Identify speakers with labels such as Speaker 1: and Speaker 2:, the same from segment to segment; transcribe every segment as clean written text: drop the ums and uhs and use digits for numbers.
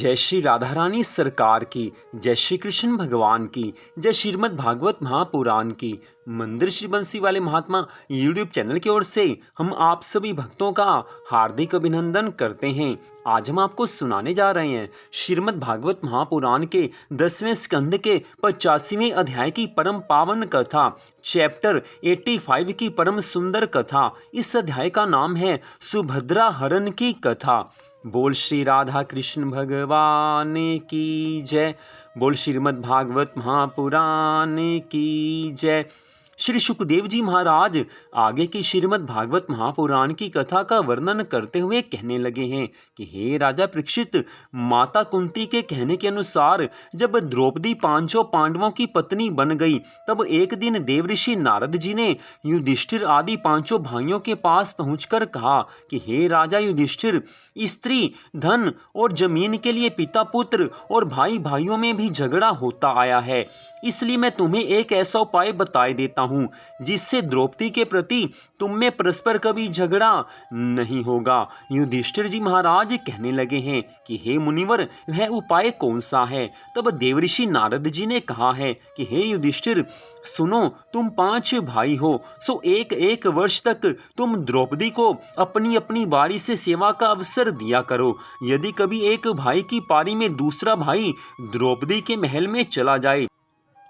Speaker 1: जय श्री राधा रानी सरकार की, जय श्री कृष्ण भगवान की, जय श्रीमद् भागवत महापुराण की। मंदिर श्री बंसी वाले महात्मा यूट्यूब चैनल की ओर से हम आप सभी भक्तों का हार्दिक अभिनंदन करते हैं। आज हम आपको सुनाने जा रहे हैं श्रीमद् भागवत महापुराण के 10वें स्कंद के 85वें अध्याय की परम पावन कथा, चैप्टर 85 की परम सुंदर कथा। इस अध्याय का नाम है सुभद्रा हरण की कथा। बोल श्री राधा कृष्ण भगवान की जय। बोल श्रीमद् भागवत महापुराण की जय। श्री सुखदेव जी महाराज आगे की श्रीमद् भागवत महापुराण की कथा का वर्णन करते हुए कहने लगे हैं कि हे राजा परीक्षित, माता कुंती के कहने के अनुसार जब द्रौपदी पांचों पांडवों की पत्नी बन गई, तब एक दिन देवऋषि नारद जी ने युधिष्ठिर आदि पांचों भाइयों के पास पहुंचकर कहा कि हे राजा युधिष्ठिर, स्त्री, धन और जमीन के लिए पिता पुत्र और भाई भाइयों में भी झगड़ा होता आया है। इसलिए मैं तुम्हें एक ऐसा उपाय बताए देता हूँ जिससे द्रौपदी के प्रति तुम में परस्पर कभी झगड़ा नहीं होगा। युधिष्ठिर जी महाराज कहने लगे हैं कि हे मुनिवर, वह उपाय कौन सा है? तब देवऋषि नारद जी ने कहा है कि हे युधिष्ठिर, सुनो, तुम 5 भाई हो, सो एक एक वर्ष तक तुम द्रौपदी को अपनी अपनी बारी से सेवा का अवसर दिया करो। यदि कभी एक भाई की पारी में दूसरा भाई द्रौपदी के महल में चला जाए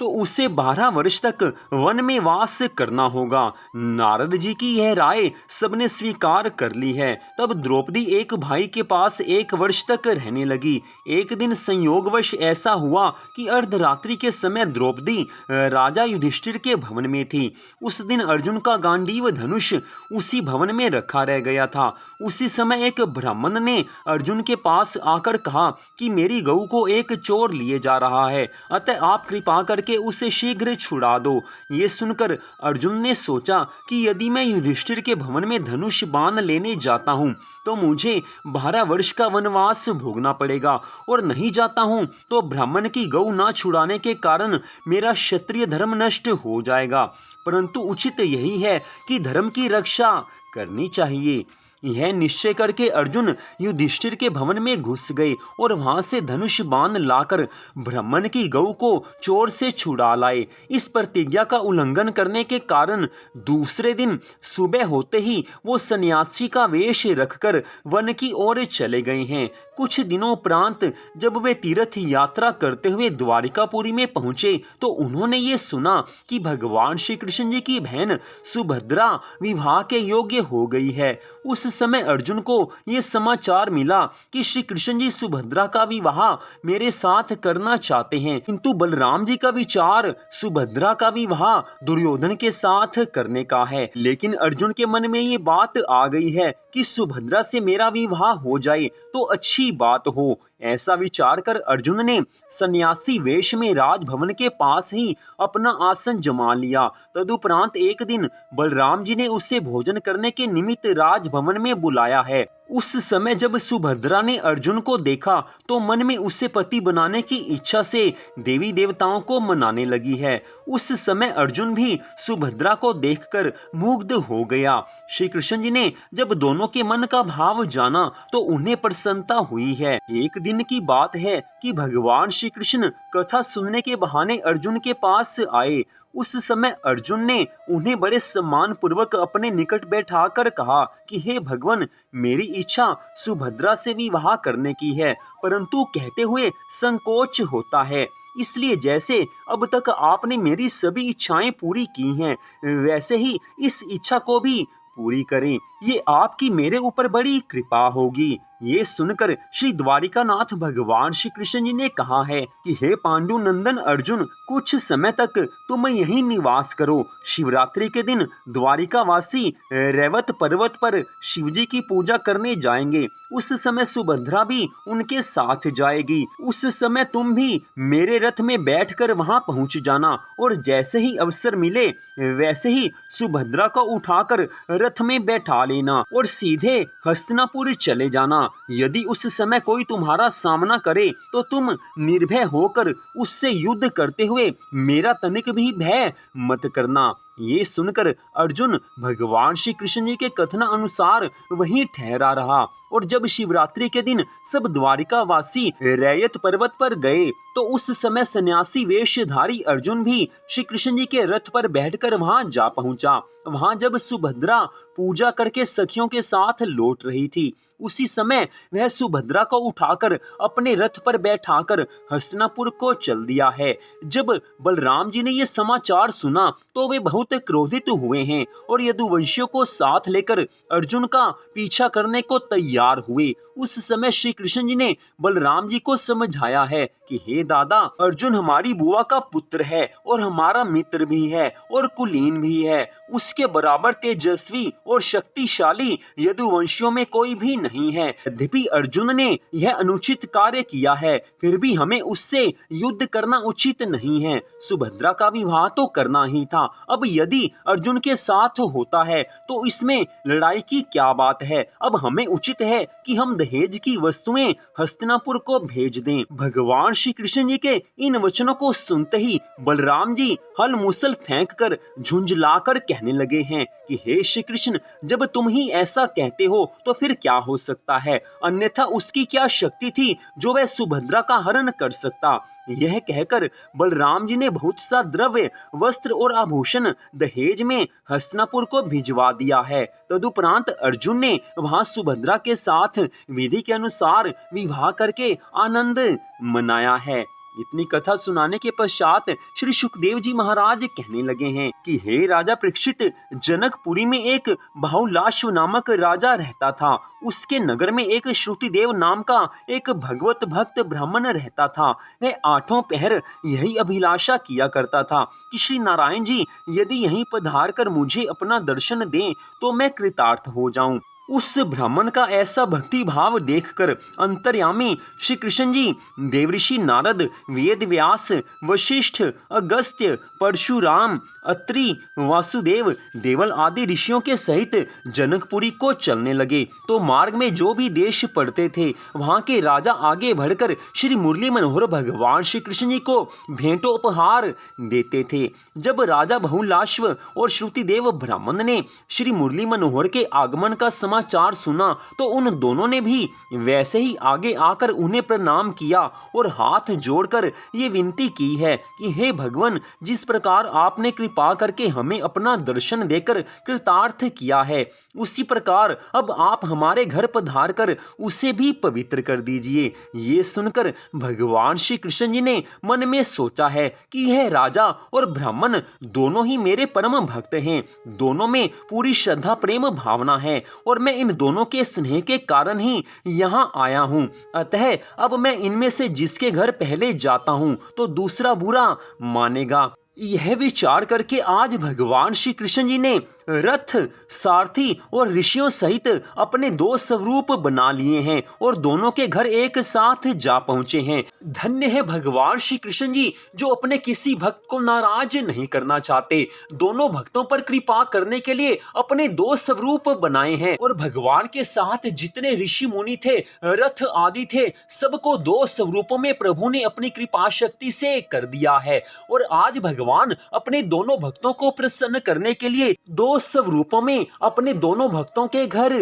Speaker 1: तो उसे 12 वर्ष तक वन में वास करना होगा। नारद जी की यह राय सबने स्वीकार कर ली है। तब द्रौपदी एक भाई के पास 1 वर्ष तक रहने लगी। एक दिन संयोगवश ऐसा हुआ कि अर्धरात्रि के समय द्रौपदी राजा युधिष्ठिर के भवन में थी। उस दिन अर्जुन का गांडीव धनुष उसी भवन में रखा रह गया था। उसी समय एक ब्राह्मण ने अर्जुन के पास आकर कहा कि मेरी गऊ को एक चोर लिए जा रहा है, अतः आप कृपा करके उसे शीघ्र छुड़ा दो। ये सुनकर अर्जुन ने सोचा कि यदि मैं युधिष्ठिर के भवन में धनुष बाण लेने जाता हूँ तो मुझे 12 वर्ष का वनवास भोगना पड़ेगा, और नहीं जाता हूँ तो ब्राह्मण की गऊ ना छुड़ाने के कारण मेरा क्षत्रिय धर्म नष्ट हो जाएगा। परंतु उचित यही है कि धर्म की रक्षा करनी चाहिए। यह निश्चय करके अर्जुन युधिष्ठिर के भवन में घुस गए और वहां से धनुष बाण लाकर ब्राह्मण की गऊ को चोर से छुड़ा लाए। इस प्रतिज्ञा का उल्लंघन करने के कारण दूसरे दिन सुबह होते ही वो सन्यासी का वेश रखकर वन की ओर चले गए हैं। कुछ दिनों उपरांत जब वे तीर्थ यात्रा करते हुए द्वारिकापुरी में पहुंचे तो उन्होंने ये सुना कि भगवान श्री कृष्ण जी की बहन सुभद्रा विवाह के योग्य हो गई है। उस समय अर्जुन को ये समाचार मिला कि श्री कृष्ण जी सुभद्रा का विवाह मेरे साथ करना चाहते हैं, किंतु बलराम जी का विचार सुभद्रा का विवाह दुर्योधन के साथ करने का है। लेकिन अर्जुन के मन में ये बात आ गई है कि सुभद्रा से मेरा विवाह हो जाए तो अच्छी बात हो। ऐसा विचार कर अर्जुन ने सन्यासी वेश में राजभवन के पास ही अपना आसन जमा लिया। तदुपरांत एक दिन बलराम जी ने उसे भोजन करने के निमित्त राजभवन में बुलाया है। उस समय जब सुभद्रा ने अर्जुन को देखा तो मन में उसे पति बनाने की इच्छा से देवी देवताओं को मनाने लगी है। उस समय अर्जुन भी सुभद्रा को देखकर मुग्ध हो गया। श्री कृष्ण जी ने जब दोनों के मन का भाव जाना तो उन्हें प्रसन्नता हुई है। एक दिन की बात है कि भगवान श्री कृष्ण कथा सुनने के बहाने अर्जुन के पास आए। उस समय अर्जुन ने उन्हें बड़े सम्मान पूर्वक अपने निकट बैठाकर कहा कि हे भगवान, मेरी इच्छा सुभद्रा से विवाह करने की है, परंतु कहते हुए संकोच होता है। इसलिए जैसे अब तक आपने मेरी सभी इच्छाएं पूरी की हैं, वैसे ही इस इच्छा को भी पूरी करें। ये आपकी मेरे ऊपर बड़ी कृपा होगी। ये सुनकर श्री द्वारिकानाथ भगवान श्री कृष्ण जी ने कहा है कि हे पांडु नंदन अर्जुन, कुछ समय तक तुम यहीं निवास करो। शिवरात्रि के दिन द्वारिकावासी रैवत पर्वत पर शिवजी की पूजा करने जाएंगे। उस समय सुभद्रा भी उनके साथ जाएगी। उस समय तुम भी मेरे रथ में बैठकर वहां पहुंच जाना, और जैसे ही अवसर मिले वैसे ही सुभद्रा को उठाकर रथ में बैठा लेना और सीधे हस्तिनापुर चले जाना। यदि उस समय कोई तुम्हारा सामना करे तो तुम निर्भय होकर उससे युद्ध करते हुए मेरा तनिक भी भय मत करना। ये सुनकर अर्जुन भगवान श्री कृष्ण जी के कथन अनुसार वहीं ठहरा रहा और जब शिवरात्रि के दिन सब द्वारिका वासी रैयत पर्वत पर गए तो उस समय सन्यासी वेशधारी अर्जुन भी श्री कृष्ण जी के रथ पर बैठकर वहां जा पहुंचा। वहां जब सुभद्रा पूजा करके सखियों के साथ लौट रही थी, उसी समय वह सुभद्रा को उठाकर अपने रथ पर बैठाकर हस्तिनापुर को चल दिया है। जब बलराम जी ने यह समाचार सुना तो वे बहुत क्रोधित हुए हैं और यदुवंशियों को साथ लेकर अर्जुन का पीछा करने को तैयार हुए। उस समय श्री कृष्ण जी ने बलराम जी को समझाया है कि हे दादा, अर्जुन हमारी बुआ का पुत्र है और हमारा मित्र भी है और कुलीन भी है। उसके बराबर तेजस्वी और शक्तिशाली यदुवंशियों में कोई भी नहीं है। यद्यपि अर्जुन ने यह अनुचित कार्य किया है, फिर भी हमें उससे युद्ध करना उचित नहीं है। सुभद्रा का विवाह तो करना ही था। अब यदि अर्जुन के साथ होता है तो इसमें लड़ाई की क्या बात है। अब हमें उचित है कि हम दहेज की वस्तुएं हस्तिनापुर को भेज दें। भगवान श्री कृष्ण जी के इन वचनों को सुनते ही बलराम जी हल मुसल फेंक कर झुंझलाकर कहने लगे हैं कि हे श्री कृष्ण, जब तुम ही ऐसा कहते हो तो फिर क्या हो सकता है। अन्यथा उसकी क्या शक्ति थी जो वह सुभद्रा का हरण कर सकता। यह कहकर बलराम जी ने बहुत सा द्रव्य, वस्त्र और आभूषण दहेज में हस्तिनापुर को भिजवा दिया है। तदुपरांत अर्जुन ने वहां सुभद्रा के साथ विधि के अनुसार विवाह करके आनंद मनाया है। इतनी कथा सुनाने के पश्चात श्री सुखदेव जी महाराज कहने लगे हैं कि हे राजा परीक्षित, जनकपुरी में एक बाहुलाश्व नामक राजा रहता था। उसके नगर में एक श्रुतिदेव नाम का एक भगवत भक्त ब्राह्मण रहता था। वह 8 पहर यही अभिलाषा किया करता था कि श्री नारायण जी यदि यहीं पधार कर मुझे अपना दर्शन दें तो मैं कृतार्थ हो जाऊं। उस ब्राह्मण का ऐसा भक्ति भाव देखकर अंतर्यामी श्री कृष्ण जी देवऋषि नारद, वेद व्यास, वशिष्ठ, अगस्त्य, परशुराम, अत्रि, वासुदेव, देवल आदि ऋषियों के सहित जनकपुरी को चलने लगे। तो मार्ग में जो भी देश पड़ते थे वहां के राजा आगे बढ़कर श्री मुरली मनोहर भगवान श्री कृष्ण जी को भेंटोपहार देते थे। जब राजा बहुलाश्व और श्रुतिदेव ब्राह्मण ने श्री मुरली मनोहर के आगमन का समाचार सुना तो उन दोनों ने भी वैसे ही आगे आकर उन्हें प्रणाम किया और हाथ जोड़कर ये विनती की है कि हे भगवान, जिस प्रकार आपने कृपा करके हमें अपना दर्शन देकर कृतार्थ किया है, उसी प्रकार अब आप हमारे घर पधार कर उसे भी पवित्र कर दीजिए। ये सुनकर भगवान श्री कृष्ण जी ने मन में सोचा है कि यह राजा और ब्राह्मण दोनों ही मेरे परम भक्त हैं। दोनों में पूरी श्रद्धा प्रेम भावना है और मैं इन दोनों के स्नेह के कारण ही यहाँ आया हूँ। अतः अब मैं इनमें से जिसके घर पहले जाता हूँ तो दूसरा बुरा मानेगा। यह विचार करके आज भगवान श्री कृष्ण जी ने रथ, सारथी और ऋषियों सहित अपने 2 स्वरूप बना लिए हैं और दोनों के घर एक साथ जा पहुंचे हैं। धन्य है भगवान श्री कृष्ण जी जो अपने किसी भक्त को नाराज नहीं करना चाहते। दोनों भक्तों पर कृपा करने के लिए अपने 2 स्वरूप बनाए हैं और भगवान के साथ जितने ऋषि मुनि थे, रथ आदि थे, सबको 2 स्वरूपों में प्रभु ने अपनी कृपा शक्ति से कर दिया है। और आज भगवान अपने दोनों भक्तों को प्रसन्न करने के लिए 2 स्वरूपों में अपने दोनों भक्तों के घर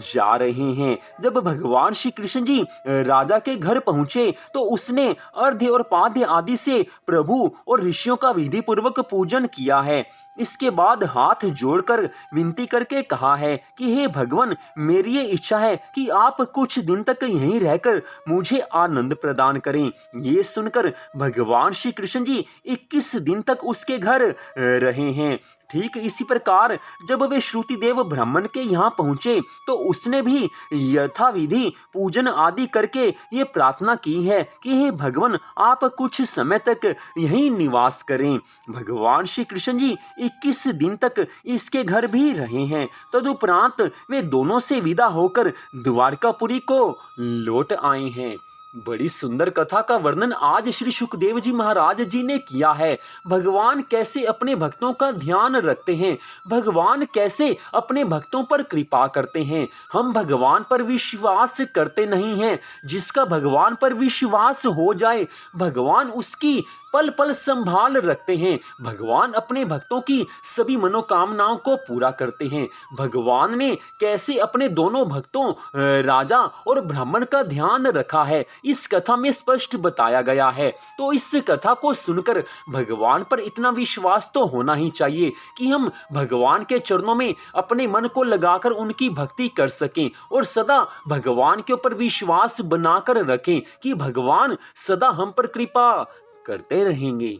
Speaker 1: जा रहे हैं। जब भगवान श्री कृष्ण जी राजा के घर पहुंचे तो उसने अर्घ्य और पाद्य आदि से प्रभु और ऋषियों का विधि पूर्वक पूजन किया है। इसके बाद हाथ जोड़कर विनती करके कहा है कि हे भगवान, मेरी ये इच्छा है कि आप कुछ दिन तक यहीं रहकर मुझे आनंद प्रदान करें। ये सुनकर भगवान श्री कृष्ण जी 21 दिन तक उसके घर रहे हैं। ठीक इसी प्रकार जब वे श्रुतिदेव ब्राह्मण के यहाँ पहुंचे तो उसने भी यथाविधि पूजन आदि करके ये प्रार्थना की है कि हे भगवान, आप कुछ समय तक यहीं निवास करें। भगवान श्री कृष्ण जी 21 दिन तक इसके घर भी रहे हैं। तदुपरांत वे दोनों से विदा होकर द्वारकापुरी को लौट आए हैं। बड़ी सुंदर कथा का वर्णन आज श्री सुखदेव जी महाराज जी ने किया है। भगवान कैसे अपने भक्तों का ध्यान रखते हैं, भगवान कैसे अपने भक्तों पर कृपा करते हैं। हम भगवान पर विश्वास करते नहीं हैं। जिसका भगवान पर विश्वास हो जाए, भगवान उसकी पल पल संभाल रखते हैं। भगवान अपने भक्तों की सभी मनोकामनाओं को पूरा करते हैं। भगवान ने कैसे अपने दोनों भक्तों राजा और ब्राह्मण का ध्यान रखा है, इस कथा में स्पष्ट बताया गया है। तो इस कथा को सुनकर भगवान पर इतना विश्वास तो होना ही चाहिए कि हम भगवान के चरणों में अपने मन को लगाकर उनकी भक्ति कर सकें और सदा भगवान के ऊपर विश्वास बनाकर रखें कि भगवान सदा हम पर कृपा करते रहेंगे।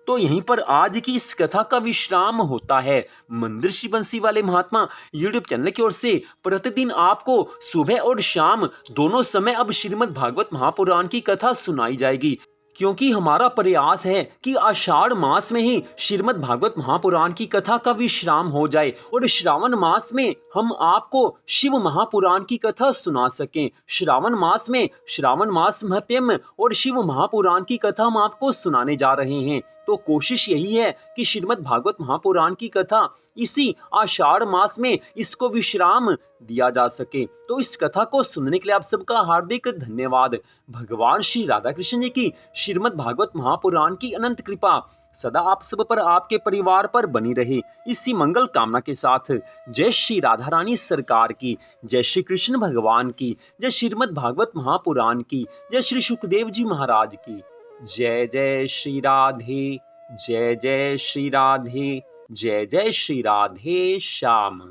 Speaker 1: तो यहीं पर आज की इस कथा का विश्राम होता है। मंदिर श्री बंसी वाले महात्मा यूट्यूब चैनल की ओर से प्रतिदिन आपको सुबह और शाम दोनों समय अब श्रीमद् भागवत महापुराण की कथा सुनाई जाएगी, क्योंकि हमारा प्रयास है कि आषाढ़ मास में ही श्रीमद् भागवत महापुराण की कथा का विश्राम हो जाए और श्रावण मास में हम आपको शिव महापुराण की कथा सुना सकें। श्रावण मास में श्रावण मास महत्म और शिव महापुराण की कथा हम आपको सुनाने जा रहे हैं। तो कोशिश यही है कि श्रीमद् भागवत महापुराण की कथा इसी आषाढ़ मास में इसको विश्राम दिया जा सके। तो इस कथा को सुनने के लिए आप सबका हार्दिक धन्यवाद। भगवान श्री राधा कृष्ण जी की श्रीमद् भागवत महापुराण की अनंत कृपा सदा आप सब पर, आपके परिवार पर बनी रहे, इसी मंगल कामना के साथ जय श्री राधा रानी सरकार की, जय श्री कृष्ण भगवान की, जय श्रीमद् भागवत महापुराण की, जय श्री सुखदेव जी महाराज की। जय जय श्री राधे, जय जय श्री राधे, जय जय श्री राधे श्याम।